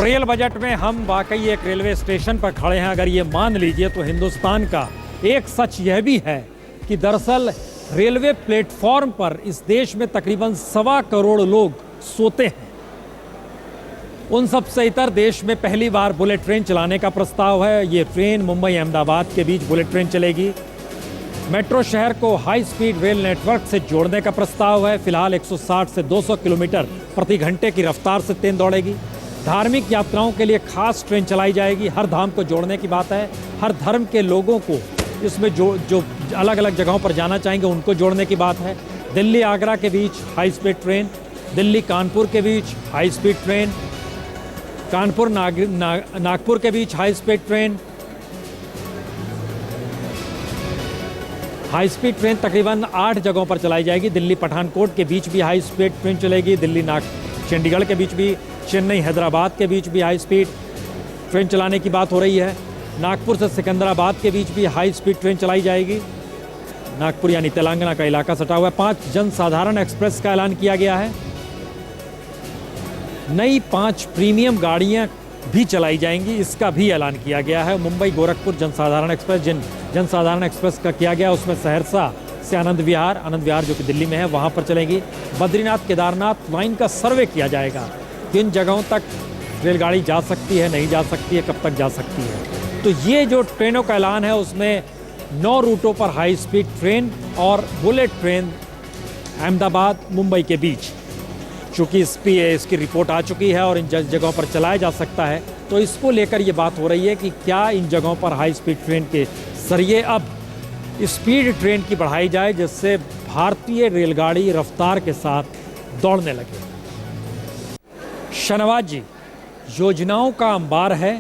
Rail budget में हम वाकई एक रेलवे स्टेशन पर खड़े हैं। अगर ये मान लीजिए तो हिंदुस्तान का एक सच यह भी है कि दरअसल रेलवे प्लेटफॉर्म पर इस देश में तकरीबन 1.25 करोड़ लोग सोते हैं। उन सबसे इतर देश में पहली बार बुलेट ट्रेन चलाने का प्रस्ताव है। ये ट्रेन मुंबई अहमदाबाद के बीच बुलेट ट्रेन चलेगी। मेट्रो शहर को हाई स्पीड रेल नेटवर्क से जोड़ने का प्रस्ताव है। फिलहाल 160 से 200 किलोमीटर प्रति घंटे की रफ्तार से ट्रेन दौड़ेगी। धार्मिक यात्राओं के लिए खास ट्रेन चलाई जाएगी। हर धाम को जोड़ने की बात है। हर धर्म के लोगों को इसमें जो अलग अलग जगहों पर जाना चाहेंगे उनको जोड़ने की बात है। दिल्ली आगरा के बीच high speed train, Delhi Kanpur के बीच high speed train, Kanpur Nagpur के बीच high speed train. High speed train तकरीबन 8 जगहों पर चलाई जाएगी। दिल्ली पठानकोट के बीच भी हाई स्पीड ट्रेन चलेगी। दिल्ली चंडीगढ़ के बीच भी, चेन्नई हैदराबाद के बीच भी हाई स्पीड ट्रेन चलाने की बात हो रही है। नागपुर से सिकंदराबाद के बीच भी हाई स्पीड ट्रेन चलाई जाएगी। नागपुर यानी तेलंगाना का इलाका सटा हुआ है। 5 जनसाधारण एक्सप्रेस का ऐलान किया गया है। नई 5 प्रीमियम गाड़ियां भी चलाई जाएंगी, इसका भी ऐलान किया गया है। मुंबई गोरखपुर जनसाधारण एक्सप्रेस, जिन जनसाधारण एक्सप्रेस का किया गया उसमें सहरसा से आनंद विहार जो कि दिल्ली में है, वहां पर चलेगी। बद्रीनाथ केदारनाथ लाइन का सर्वे किया जाएगा। किन जगहों तक रेलगाड़ी जा सकती है, नहीं जा सकती है, कब तक जा सकती है। तो ये जो ट्रेनों का ऐलान है उसमें 9 रूटों पर हाई स्पीड ट्रेन और बुलेट ट्रेन अहमदाबाद मुंबई के बीच, चूँकि इसकी रिपोर्ट आ चुकी है और इन जगहों पर चलाया जा सकता है, तो इसको लेकर ये बात हो रही है कि क्या इन जगहों पर हाई स्पीड ट्रेन के जरिए अब स्पीड ट्रेन की बढ़ाई जाए, जिससे भारतीय रेलगाड़ी रफ्तार के साथ दौड़ने लगे। शहनवाज जी, योजनाओं का अंबार है,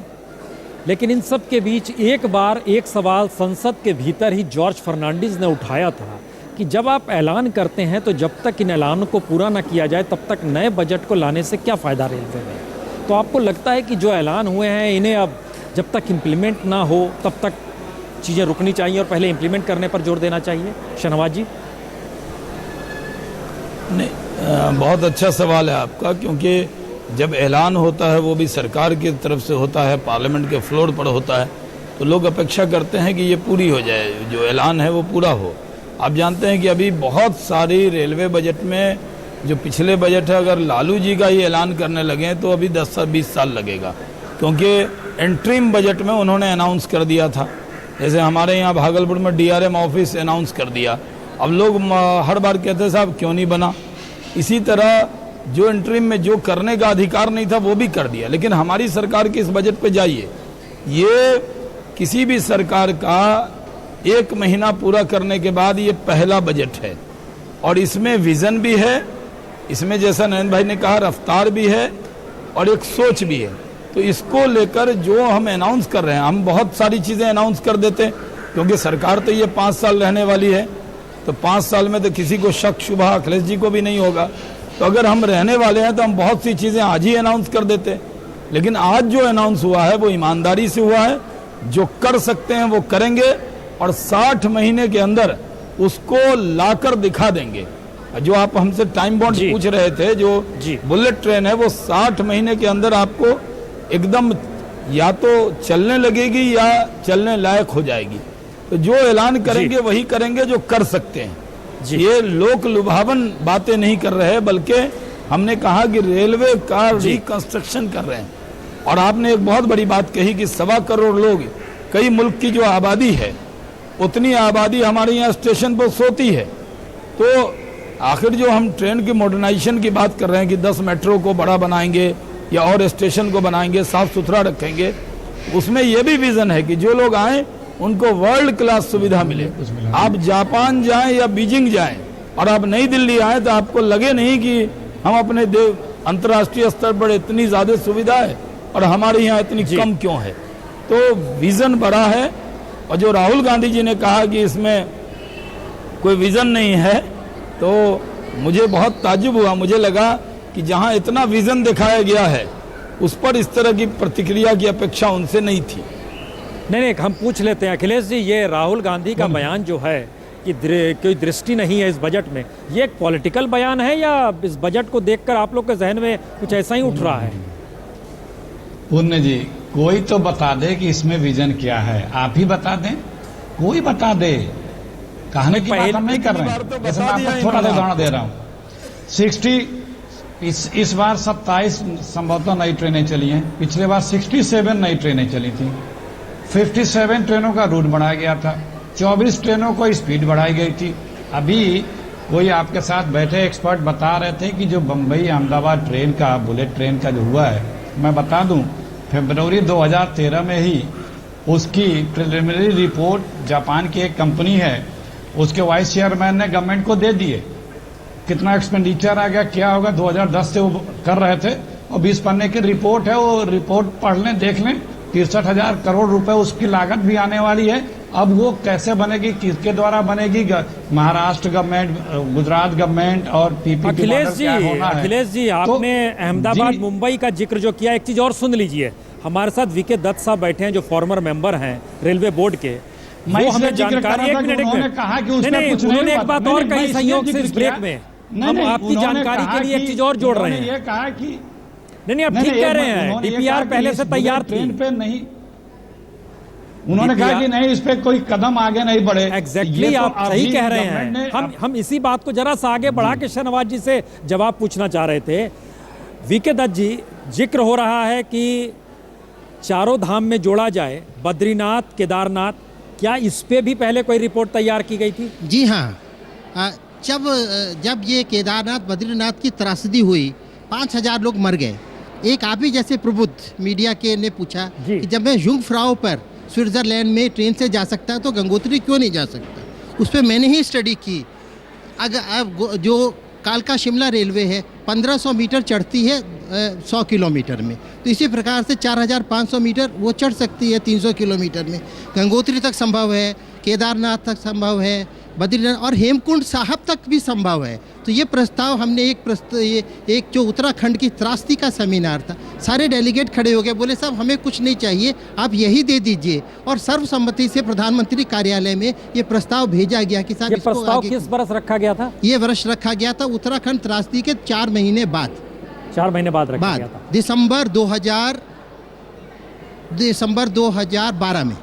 लेकिन इन सब के बीच एक बार एक सवाल संसद के भीतर ही जॉर्ज फर्नांडिस ने उठाया था कि जब आप ऐलान करते हैं तो जब तक इन ऐलानों को पूरा ना किया जाए तब तक नए बजट को लाने से क्या फ़ायदा रेलवे में। तो आपको लगता है कि जो ऐलान हुए हैं इन्हें अब जब तक इम्प्लीमेंट ना हो तब तक चीज़ें रुकनी चाहिए और पहले इम्प्लीमेंट करने पर जोर देना चाहिए? शहनवाज जी। नहीं, बहुत अच्छा सवाल है आपका, क्योंकि जब ऐलान होता है वो भी सरकार की तरफ से होता है, पार्लियामेंट के फ्लोर पर होता है, तो लोग अपेक्षा करते हैं कि ये पूरी हो जाए, जो ऐलान है वो पूरा हो। आप जानते हैं कि अभी बहुत सारी रेलवे बजट में जो पिछले बजट है, अगर लालू जी का ये ऐलान करने लगे तो अभी 10 से 20 साल लगेगा, क्योंकि एंट्रीम बजट में उन्होंने अनाउंस कर दिया था। जैसे हमारे यहाँ भागलपुर में DRM ऑफिस अनाउंस कर दिया, अब लोग हर बार कहते हैं साहब क्यों नहीं बना। इसी तरह जो इंटरिम में जो करने का अधिकार नहीं था वो भी कर दिया। लेकिन हमारी सरकार के इस बजट पे जाइए, ये किसी भी सरकार का 1 महीना पूरा करने के बाद ये पहला बजट है और इसमें विजन भी है, इसमें जैसा नरेंद्र भाई ने कहा रफ्तार भी है और एक सोच भी है। तो इसको लेकर जो हम अनाउंस कर रहे हैं, हम बहुत सारी चीज़ें अनाउंस कर देते हैं क्योंकि सरकार तो ये 5 साल रहने वाली है, तो 5 साल में तो किसी को शक शुबा अखिलेश जी को भी नहीं होगा। तो अगर हम रहने वाले हैं तो हम बहुत सी चीज़ें आज ही अनाउंस कर देते हैं। लेकिन आज जो अनाउंस हुआ है वो ईमानदारी से हुआ है, जो कर सकते हैं वो करेंगे और 60 महीने के अंदर उसको लाकर दिखा देंगे। जो आप हमसे टाइम बॉन्ड पूछ रहे थे, जो बुलेट ट्रेन है वो 60 महीने के अंदर आपको एकदम या तो चलने लगेगी या चलने लायक हो जाएगी। तो जो ऐलान करेंगे वही करेंगे जो कर सकते हैं। ये लोक लुभावन बातें नहीं कर रहे हैं, बल्कि हमने कहा कि रेलवे का रिकंस्ट्रक्शन कर रहे हैं। और आपने एक बहुत बड़ी बात कही कि 1.25 करोड़ लोग, कई मुल्क की जो आबादी है उतनी आबादी हमारे यहाँ स्टेशन पर सोती है। तो आखिर जो हम ट्रेन की मॉडर्नाइजेशन की बात कर रहे हैं कि 10 मेट्रो को बड़ा बनाएंगे या और स्टेशन को बनाएंगे, साफ सुथरा रखेंगे, उसमें यह भी विजन है कि जो लोग आए उनको वर्ल्ड क्लास सुविधा मिले। आप जापान जाएं या बीजिंग जाएं और आप नई दिल्ली आएं तो आपको लगे नहीं कि हम अपने अंतर्राष्ट्रीय स्तर पर इतनी ज़्यादा सुविधा है और हमारे यहाँ इतनी कम क्यों है। तो विज़न बड़ा है। और जो राहुल गांधी जी ने कहा कि इसमें कोई विज़न नहीं है, तो मुझे बहुत ताज्जुब हुआ। मुझे लगा कि जहाँ इतना विज़न दिखाया गया है उस पर इस तरह की प्रतिक्रिया की अपेक्षा उनसे नहीं थी। नहीं, हम पूछ लेते हैं अखिलेश जी, ये राहुल गांधी का बयान जो है कि कोई दृष्टि नहीं है इस बजट में, ये एक पॉलिटिकल बयान है या इस बजट को देखकर आप लोग के जहन में कुछ ऐसा ही उठ रहा है? पुण्य जी, कोई तो बता दे कि इसमें विजन क्या है। आप ही बता दें, कोई बता दे। कहने की बात हम नहीं कर रहे हैं। जैसे मैं आपको थोड़ा सा उदाहरण दे रहा हूँ। 60 इस बार 27 संभवतः नई ट्रेनें चली हैं। पिछले बार 67 नई ट्रेनें चली थी। 57 ट्रेनों का रूट बढ़ाया गया था। 24 ट्रेनों को स्पीड बढ़ाई गई थी। अभी कोई आपके साथ बैठे एक्सपर्ट बता रहे थे कि जो बम्बई अहमदाबाद ट्रेन का, बुलेट ट्रेन का जो हुआ है, मैं बता दूं, फरवरी 2013 में ही उसकी प्रिलिमिनरी रिपोर्ट जापान की एक कंपनी है, उसके वाइस चेयरमैन ने गवर्नमेंट को दे दिए। कितना एक्सपेंडिचर आ गया, क्या होगा, 2010 से वो कर रहे थे, और 20 पन्ने की रिपोर्ट है। वो रिपोर्ट पढ़ लें, देख लें। 63,000 करोड़ रुपए उसकी लागत भी आने वाली है। अब वो कैसे बनेगी, किसके द्वारा बनेगी? महाराष्ट्र गवर्नमेंट, गुजरात गवर्नमेंट और पीपीपी। अखिलेश जी, आपने अहमदाबाद मुंबई का जिक्र जो किया, एक चीज और सुन लीजिए। हमारे साथ वीके दत्त साहब बैठे हैं, जो फॉर्मर मेंबर हैं रेलवे बोर्ड के। वो हमें जानकारी, उन्होंने कहा कि उसमें कुछ उन्होंने एक बात और कही संयोग से इस ब्रेक में। हम आपकी जानकारी के लिए एक चीज और जोड़ रहे हैं। ये कहा कि नहीं, आप ठीक कह रहे हैं, डीपीआर पहले से तैयार थी। ट्रेन पे नहीं, उन्होंने कहा कि नहीं, इस पे कोई कदम आगे नहीं बढ़े। एग्जैक्टली, आप सही कह रहे हैं। हम इसी बात को जरा सा आगे बढ़ा के शहनवाज जी से जवाब पूछना चाह रहे थे। वीके दत्त जी, जिक्र हो रहा है कि चारों धाम में जोड़ा जाए बद्रीनाथ, केदारनाथ, क्या इस पे भी पहले कोई रिपोर्ट तैयार की गई थी? जी हाँ, जब ये केदारनाथ बद्रीनाथ की त्रासदी हुई, 5,000 लोग मर गए। एक आप ही जैसे प्रबुद्ध मीडिया के ने पूछा कि जब मैं जुंगफ्राओ पर स्विट्जरलैंड में ट्रेन से जा सकता है तो गंगोत्री क्यों नहीं जा सकता? उस पर मैंने ही स्टडी की। अगर जो कालका शिमला रेलवे है 1500 मीटर चढ़ती है 100 किलोमीटर में, तो इसी प्रकार से 4500 मीटर वो चढ़ सकती है 300 किलोमीटर में। गंगोत्री तक संभव है, केदारनाथ तक संभव है, बद्रीनाथ और हेमकुंड साहब तक भी संभव है। तो ये प्रस्ताव हमने एक जो उत्तराखंड की त्रासदी का सेमिनार था, सारे डेलीगेट खड़े हो गए, बोले साहब हमें कुछ नहीं चाहिए, आप यही दे दीजिए। और सर्वसम्मति से प्रधानमंत्री कार्यालय में ये प्रस्ताव भेजा गया कि साहब इसको प्रस्ताव किस वर्ष रखा गया था? ये वर्ष रखा गया था उत्तराखंड त्रासदी के 4 महीने बाद। 4 महीने बाद रखा गया था, दिसंबर 2012 में।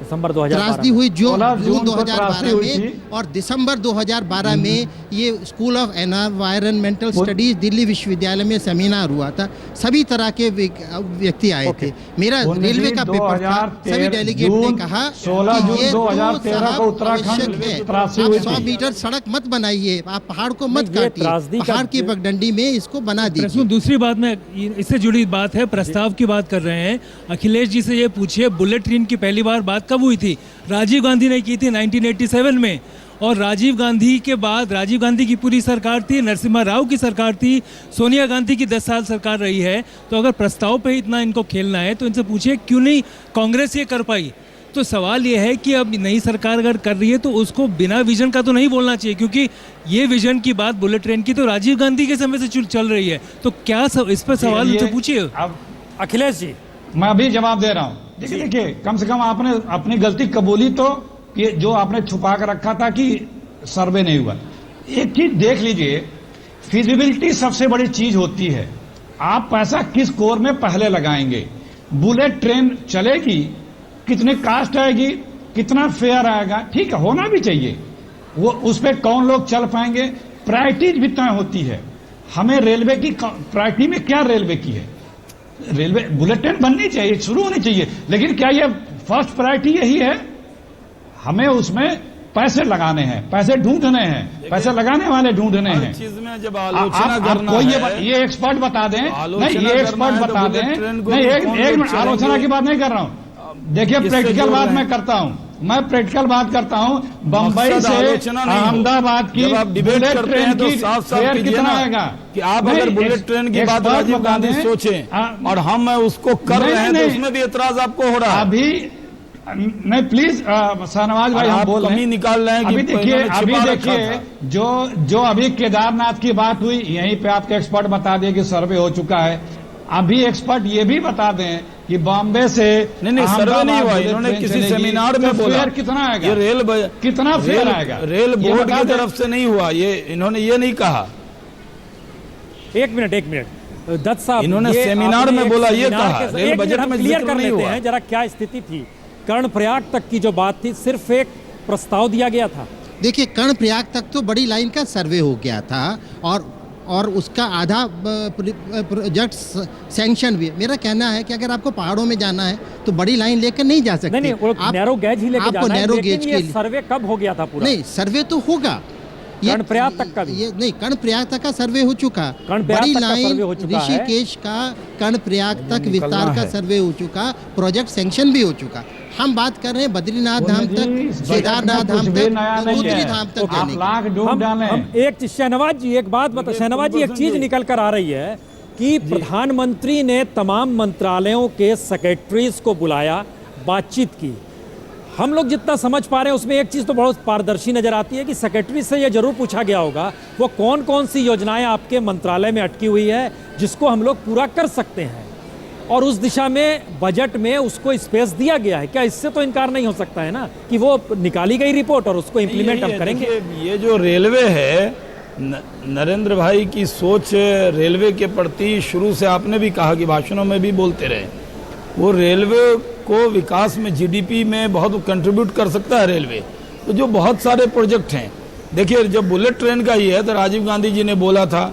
दिसंबर 2012 त्रासदी हुई जून 2012 में, में, और दिसंबर 2012 में ये school of environmental studies Delhi विश्वविद्यालय में सेमिनार हुआ था। सभी तरह के व्यक्ति आए थे। मेरा रेलवे का पेपर था। सभी डेलीगेट ने कहा 16 जून 2013 को उत्तराखंड 100 मीटर सड़क मत बनाइए, आप पहाड़ को मत काटिए, पहाड़ की पगडंडी में इसको बना दीजिए। दूसरी बात में इससे जुड़ी बात है, प्रस्ताव की बात कर रहे हैं। अखिलेश जी से ये पूछिए, बुलेट ट्रेन की पहली बार बात कब हुई थी? राजीव गांधी ने की थी 1987 में, और राजीव गांधी के बाद राजीव गांधी की पूरी सरकार थी, नरसिम्हा राव की सरकार थी, सोनिया गांधी की 10 साल सरकार रही है। तो अगर प्रस्ताव पे इतना इनको खेलना है तो इनसे पूछिए क्यों नहीं कांग्रेस ये कर पाई? तो सवाल ये है कि अब नई सरकार अगर कर रही है तो उसको बिना विजन का तो नहीं बोलना चाहिए, क्योंकि ये विजन की बात बुलेट ट्रेन की तो राजीव गांधी के समय से चल रही है। तो क्या इस पर सवाल उनसे पूछिए। अखिलेश जी, मैं अभी जवाब दे रहा हूँ। देखिए, कम से कम आपने अपनी गलती कबूली तो, कि जो आपने छुपा कर रखा था कि सर्वे नहीं हुआ। एक चीज देख लीजिए, फिजिबिलिटी सबसे बड़ी चीज होती है। आप पैसा किस कोर में पहले लगाएंगे? बुलेट ट्रेन चलेगी, कितने कास्ट आएगी, कितना फेयर आएगा, ठीक है, होना भी चाहिए। वो उस पर कौन लोग चल पाएंगे, प्रायोरिटीज भी तय होती है। हमें रेलवे की प्रायोरिटी में क्या रेलवे की है? रेलवे बुलेट ट्रेन बननी चाहिए, शुरू होनी चाहिए, लेकिन क्या ये फर्स्ट प्रायोरिटी यही है? हमें उसमें पैसे लगाने हैं, पैसे ढूंढने हैं, पैसे लगाने वाले ढूंढने हैं। चीज में जब आलोचना करना है, ये एक्सपर्ट बता दें, नहीं ये एक्सपर्ट बता दें, नहीं एक मिनट, आलोचना की बात नहीं कर रहा हूं। देखिए, प्रैक्टिकल बात मैं करता हूं, मैं प्रैक्टिकल बात करता हूं। बम्बई से अहमदाबाद की डिबेट करते हैं तो साफ साफ कितना आएगा कि आप अगर बुलेट ट्रेन की बात राजीव गांधी सोचें और हम उसको कर रहे हैं, तो उसमें भी एतराज आपको हो रहा है। अभी नहीं, प्लीज शाहनवाज भाई, हम बोल कमी निकाल रहे हैं। अभी देखिए जो अभी केदारनाथ की बात हुई, यहीं पे आपके एक्सपर्ट बता दिए कि सर्वे हो चुका है। अभी एक्सपर्ट ये भी बता दें कि बॉम्बे से नहीं सर्वे नहीं हुआ, इन्होंने किसी सेमिनार में बोला। कितना आएगा? ये रेल कितना फेयर आएगा? रेल बोर्ड की तरफ से नहीं हुआ, ये इन्होंने ये नहीं कहा। एक मिनट, दत्त साहब, इन्होंने ये सेमिनार आपने में एक बोला, ये सेमिनार कहा, के- रेल एक बजट मिनट हम में क्लियर जिक्र कर नहीं लेते हुआ। हैं जरा क्या स्थिति थी। कर्णप्रयाग तक की जो बात थी सिर्फ एक प्रस्ताव दिया गया था। देखिए, कर्णप्रयाग तक तो बड़ी लाइन का सर्वे हो गया था और उसका आधा प्रोजेक्ट सैंक्शन भी। मेरा कहना है कि अगर आपको पहाड़ों में जाना है तो बड़ी लाइन लेकर नहीं जा सकते। नहीं वो नैरो गैज ही लेके आपको जाना है, नैरो लेकिन गेज ये के लिए सर्वे कब हो गया था पूरा? नहीं, सर्वे तो होगा। कर्णप्रयाग तक का भी? ये नहीं, कर्णप्रयाग तक का सर्वे हो चुका। कर्णप्रयाग बड़ी तक का लाइन सर्वे हो चुका है। ऋषिकेश का कर्णप्रयाग तक निकलना विस्तार का है। सर्वे हो चुका, प्रोजेक्ट सैंक्शन भी हो चुका। हम बात कर रहे हैं बद्रीनाथ धाम तक, केदारनाथ धाम तक, गंगोत्री धाम तक आप जाने की। लाख डूब डालें। हम एक चीज, शहनवाज जी एक बात बता, शहनवाज जी एक चीज निकल कर आ रही है कि प्रधानमंत्री ने तमाम मंत्रालयों के सेक्रेटरीज को बुलाया, बातचीत की। हम लोग जितना समझ पा रहे हैं उसमें एक चीज तो बहुत पारदर्शी नजर आती है कि सेक्रेटरी से यह जरूर पूछा गया होगा वो कौन कौन सी योजनाएं आपके मंत्रालय में अटकी हुई है जिसको हम लोग पूरा कर सकते हैं, और उस दिशा में बजट में उसको स्पेस दिया गया है। क्या इससे तो इनकार नहीं हो सकता है ना कि वो निकाली गई रिपोर्ट और उसको इम्प्लीमेंट हम करेंगे? देखिए, ये जो रेलवे है, नरेंद्र भाई की सोच रेलवे के प्रति शुरू से आपने भी कहा कि भाषणों में भी बोलते रहे, वो रेलवे को विकास में जीडीपी में बहुत कंट्रीब्यूट कर सकता है रेलवे। तो जो बहुत सारे प्रोजेक्ट हैं, देखिए जब बुलेट ट्रेन का ही है तो राजीव गांधी जी ने बोला था,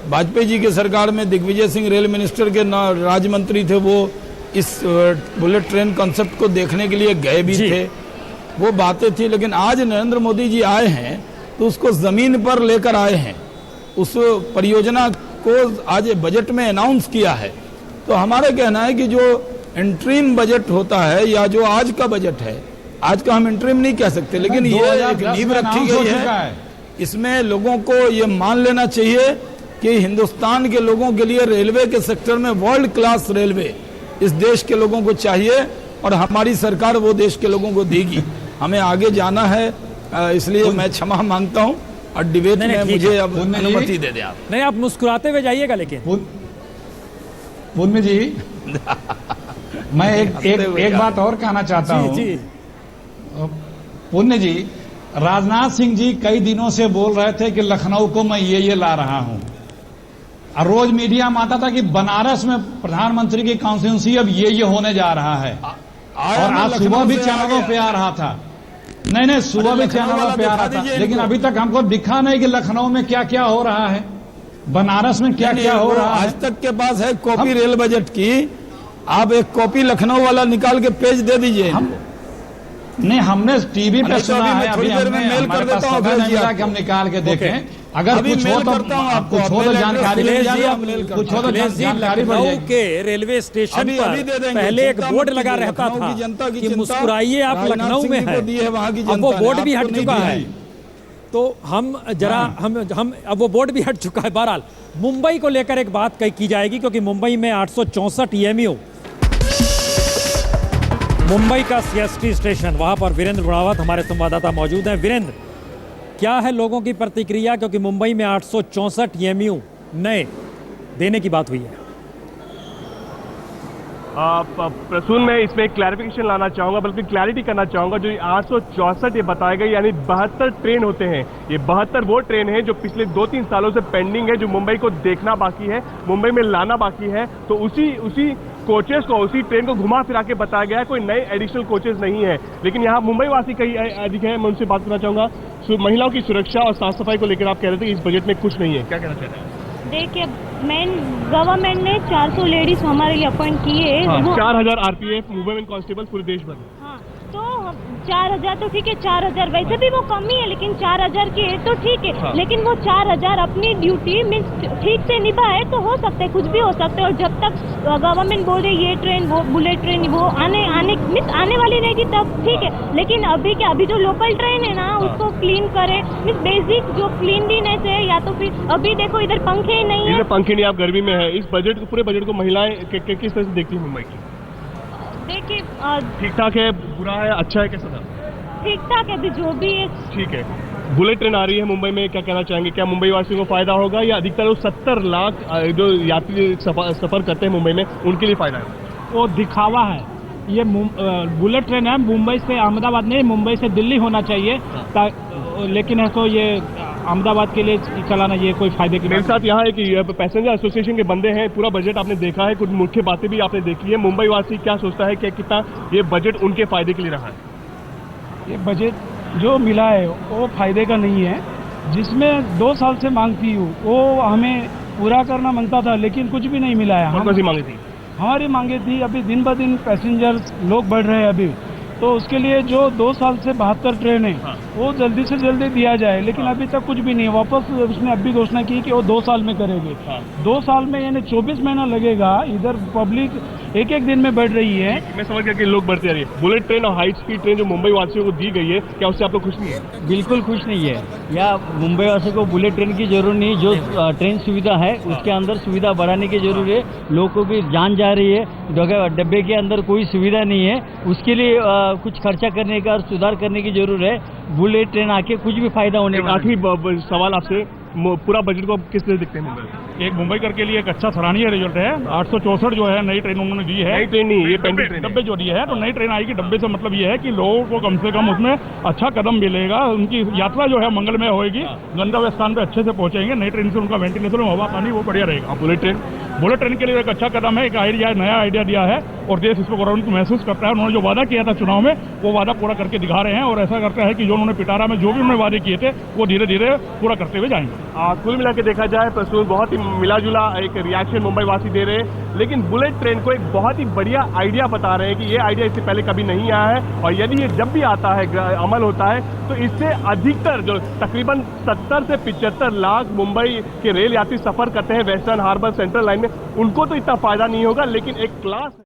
वाजपेयी जी के सरकार में दिग्विजय सिंह रेल मिनिस्टर के राज्य मंत्री थे, वो इस बुलेट ट्रेन कॉन्सेप्ट को देखने के लिए गए भी थे, वो बातें थी। लेकिन आज नरेंद्र मोदी जी आए हैं तो उसको ज़मीन पर लेकर आए हैं, उस परियोजना को आज बजट में अनाउंस किया है। तो हमारा कहना है कि जो इंटरिम बजट होता है या जो आज का बजट है, आज का हम इंटरिम नहीं कह सकते, लेकिन ये एक नींव रखी गई है। इसमें लोगों को ये मान लेना चाहिए कि हिंदुस्तान के लोगों के लिए रेलवे के सेक्टर में वर्ल्ड क्लास रेलवे इस देश के लोगों को चाहिए, और हमारी सरकार वो देश के लोगों को देगी। हमें आगे जाना है, इसलिए मैं क्षमा मांगता हूँ और डिबेट में मुझे अब अनुमति दे दें आप। नहीं, आप मुस्कुराते हुए जाइएगा। लेकिन पुण्य जी मैं एक बात और कहना चाहता हूँ। जी पुण्य जी, राजनाथ सिंह जी कई दिनों से बोल रहे थे कि लखनऊ को मैं ये ला रहा हूँ, और रोज मीडिया में आता था कि बनारस में प्रधानमंत्री की कॉन्स्टिट्यूंसी अब ये होने जा रहा है। और आज सुबह भी चैनलों पे आ रहा था। नहीं, सुबह भी चैनलों पे आ रहा था, लेकिन अभी तक हमको दिखा नहीं कि लखनऊ में क्या क्या हो रहा है, बनारस में क्या क्या हो रहा है। आज तक के पास है कॉपी रेल बजट की, आप एक कॉपी लखनऊ वाला निकाल के पेज दे दीजिए। नहीं, हमने टीवी पे सुना है, थोड़ी देर में मेल कर देता हूँ, कि हम निकाल के देखें। अगर कुछ हो तो आपको कुछ हो तो जानकारी मिल जाए, कुछ हो तो जानकारी बढ़ जाएगी। के रेलवे स्टेशन पर पहले एक बोर्ड लगा रहता था कि मुस्कुराइए आप लखनऊ में है, अब वो बोर्ड भी हट चुका है। तो हम जरा हम अब वो बोर्ड भी हट चुका है। बहरहाल मुंबई को लेकर एक बात की जाएगी, क्योंकि मुंबई में 864 EMU, मुंबई का CST स्टेशन, वहां पर वीरेंद्र गुणावत हमारे संवाददाता मौजूद हैं। वीरेंद्र, क्या है लोगों की प्रतिक्रिया, क्योंकि मुंबई में 864 EMU नए देने की बात हुई है? प्रसून मैं इसमें क्लैरिफिकेशन लाना चाहूँगा, बल्कि क्लैरिटी करना चाहूँगा। जो 864 ये बताए गए, यानी 72 ट्रेन होते हैं, ये 72 वो ट्रेन है जो पिछले 2-3 सालों से पेंडिंग है, जो मुंबई को देखना बाकी है, मुंबई में लाना बाकी है। तो उसी कोचेस को, उसी ट्रेन को घुमा फिरा के बताया गया है, कोई नए एडिशनल कोचेस नहीं है। लेकिन यहाँ मुंबई वासी कई अधिक हैं, मैं उनसे बात करना चाहूँगा। महिलाओं की सुरक्षा और साफ सफाई को लेकर आप कह रहे थे इस बजट में कुछ नहीं है, क्या कहना चाहते हैं? देखिए, गवर्नमेंट ने 400 लेडीज हमारे लिए अपॉइंट किए। 4000 RPF वुमेन कांस्टेबल पूरे देश भर। हाँ, तो 4000 तो ठीक है, 4000 वैसे भी वो कम ही है, लेकिन 4000 की है तो ठीक है। हाँ। लेकिन वो 4000 अपनी ड्यूटी मीन्स ठीक से निभाए तो हो सकता है, कुछ भी हो सकता है। और जब तक गवर्नमेंट बोल रही ये ट्रेन, वो बुलेट ट्रेन, वो आने वाली रहेगी तब ठीक है। लेकिन अभी क्या, अभी जो लोकल ट्रेन है ना, उसको क्लीन करे, मीन्स बेसिक जो क्लीनलीनेस है। या तो फिर अभी देखो इधर पंखे ही नहीं है, पंखे नहीं, आप गर्मी में है। इस बजट को, पूरे बजट को महिलाएं किस तरह से देखती है मुंबई की? देखिए ठीक ठाक है, बुरा है, अच्छा है, कैसा था? ठीक ठाक है, अभी जो भी है ठीक है। बुलेट ट्रेन आ रही है मुंबई में, क्या कहना चाहेंगे? क्या मुंबई वासियों को फायदा होगा, या अधिकतर 70 लाख जो यात्री सफर करते हैं मुंबई में, उनके लिए फायदा है? वो दिखावा है। ये बुलेट ट्रेन है, मुंबई से अहमदाबाद नहीं, मुंबई से दिल्ली होना चाहिए। लेकिन है तो ये अहमदाबाद के लिए चलाना ये कोई फायदे की मेरे बात साथ यहाँ है कि पैसेंजर एसोसिएशन के बंदे हैं, पूरा बजट आपने देखा है, कुछ मुख्य बातें भी आपने देखी है। मुंबई वासी क्या सोचता है कि कितना ये बजट उनके फायदे के लिए रहा है? ये बजट जो मिला है वो फायदे का नहीं है। जिसमें 2 साल से मांग थी वो हमें पूरा करना मांगता था, लेकिन कुछ भी नहीं मिला है। कौन सी मांगी थी? हमारी मांगे थी अभी दिन ब दिन पैसेंजर्स लोग बढ़ रहे हैं अभी, तो उसके लिए जो 2 साल से 72 ट्रेन है वो जल्दी से जल्दी दिया जाए, लेकिन अभी तक कुछ भी नहीं। वापस उसने अभी घोषणा की कि वो 2 साल में करेंगे। 2 साल में यानी 24 महीना लगेगा। इधर पब्लिक एक एक दिन में बढ़ रही है। मैं समझ गया कि लोग बढ़ते जा रही है। बुलेट ट्रेन और हाई स्पीड ट्रेन जो मुंबई वासियों को दी गई है, क्या उससे आप लोग खुश नहीं है? बिल्कुल खुश नहीं है। या मुंबई वासियों को बुलेट ट्रेन की जरूरत नहीं, जो ट्रेन सुविधा है उसके अंदर सुविधा बढ़ाने की जरूरत है। लोगों की जान जा रही है, डब्बे के अंदर कोई सुविधा नहीं है, उसके लिए कुछ खर्चा करने का और सुधार करने की जरूरत है। बुलेट ट्रेन आके कुछ भी फायदा होने वाला। आखिरी सवाल आपसे, पूरा बजट को किस तरह दिखते हैं मुंबई? एक मुंबईकर के लिए एक अच्छा सराहनीय रिजल्ट है। 864 जो है नई ट्रेन उन्होंने दी है। नई ट्रेन नहीं, ये पेंडिंग ट्रेन डब्बे जो दिए है, तो नई ट्रेन आएगी। डब्बे से मतलब ये है कि लोगों को कम से कम उसमें अच्छा कदम मिलेगा, उनकी यात्रा जो है मंगलमय होएगी, गंतव्य स्थान पे अच्छे से पहुंचेंगे। नई ट्रेन से उनका वेंटिलेशन, हवा पानी वो बढ़िया रहेगा। बुलेट ट्रेन के लिए एक अच्छा कदम है, एक आइडिया, नया आइडिया दिया है और देश इसको गौरवान्वित महसूस करता है। उन्होंने जो वादा किया था चुनाव में, वो वादा पूरा करके दिखा रहे हैं और ऐसा करता है कि जो उन्होंने पिटारा में जो भी उन्होंने वादे किए थे वो धीरे धीरे पूरा करते हुए जाएंगे। कुल मिला के देखा जाए प्रसून बहुत ही मिला जुला एक रिएक्शन मुंबई वासी दे रहे हैं, लेकिन बुलेट ट्रेन को एक बहुत ही बढ़िया आइडिया बता रहे हैं कि ये आइडिया इससे पहले कभी नहीं आया है और यदि ये जब भी आता है, अमल होता है, तो इससे अधिकतर जो तकरीबन 70 से 75 लाख मुंबई के रेल यात्री सफर करते हैं वेस्टर्न हार्बर सेंट्रल लाइन में, उनको तो इतना फायदा नहीं होगा, लेकिन एक क्लास